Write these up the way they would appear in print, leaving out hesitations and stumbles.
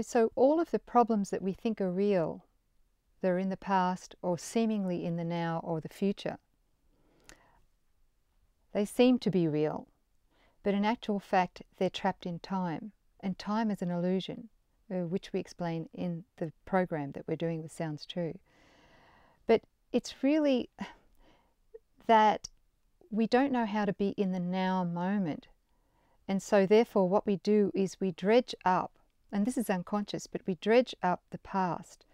so all of the problems that we think are real, they're in the past or seemingly in the now or the future. They seem to be real, but in actual fact they're trapped in time, and time is an illusion, which we explain in the program that we're doing with Sounds True. But it's really that we don't know how to be in the now moment, and so therefore what we do is we dredge up, and this is unconscious, but we dredge up the past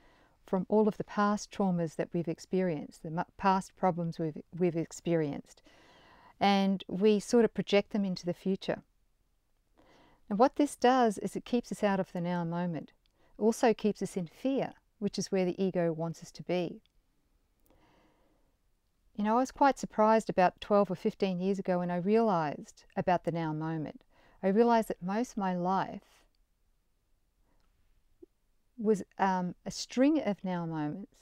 from all of the past traumas that we've experienced, the past problems we've experienced, and we sort of project them into the future. And what this does is it keeps us out of the now moment. It also keeps us in fear, which is where the ego wants us to be. You know, I was quite surprised about 12 or 15 years ago when I realized about the now moment. I realized that most of my life was a string of now moments.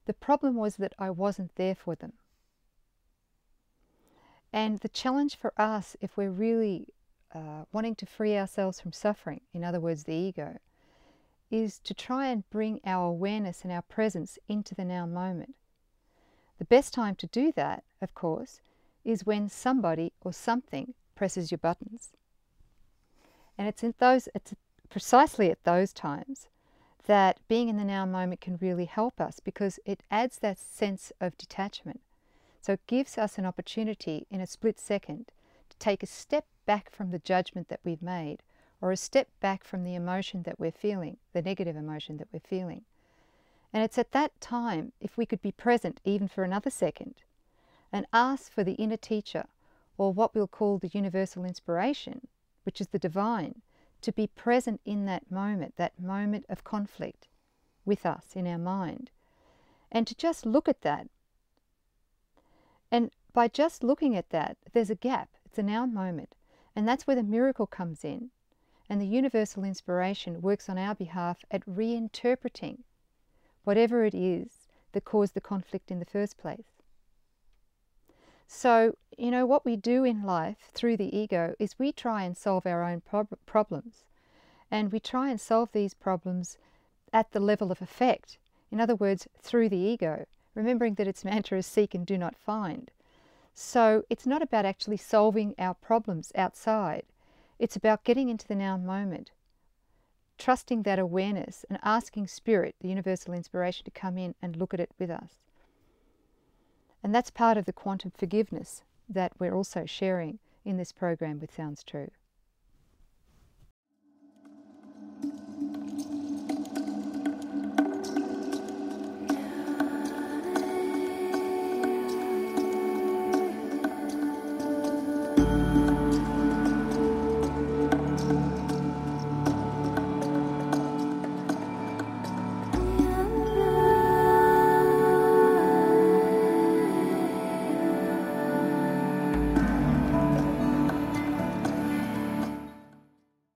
The problem was that I wasn't there for them. And the challenge for us, if we're really wanting to free ourselves from suffering, in other words, the ego, is to try and bring our awareness and our presence into the now moment. The best time to do that, of course, is when somebody or something presses your buttons. And it's precisely at those times that being in the now moment can really help us, because it adds that sense of detachment. So it gives us an opportunity in a split second to take a step back from the judgment that we've made, or a step back from the emotion that we're feeling, the negative emotion that we're feeling. And it's at that time, if we could be present even for another second and ask for the inner teacher, or what we'll call the universal inspiration, which is the divine, to be present in that moment of conflict with us in our mind, and to just look at that. And by just looking at that, there's a gap. It's a now moment. And that's where the miracle comes in. And the universal inspiration works on our behalf at reinterpreting whatever it is that caused the conflict in the first place. So, you know, what we do in life through the ego is we try and solve our own problems. And we try and solve these problems at the level of effect. In other words, through the ego, remembering that its mantra is seek and do not find. So it's not about actually solving our problems outside. It's about getting into the now moment, trusting that awareness and asking Spirit, the universal inspiration, to come in and look at it with us. And that's part of the quantum forgiveness that we're also sharing in this program with Sounds True.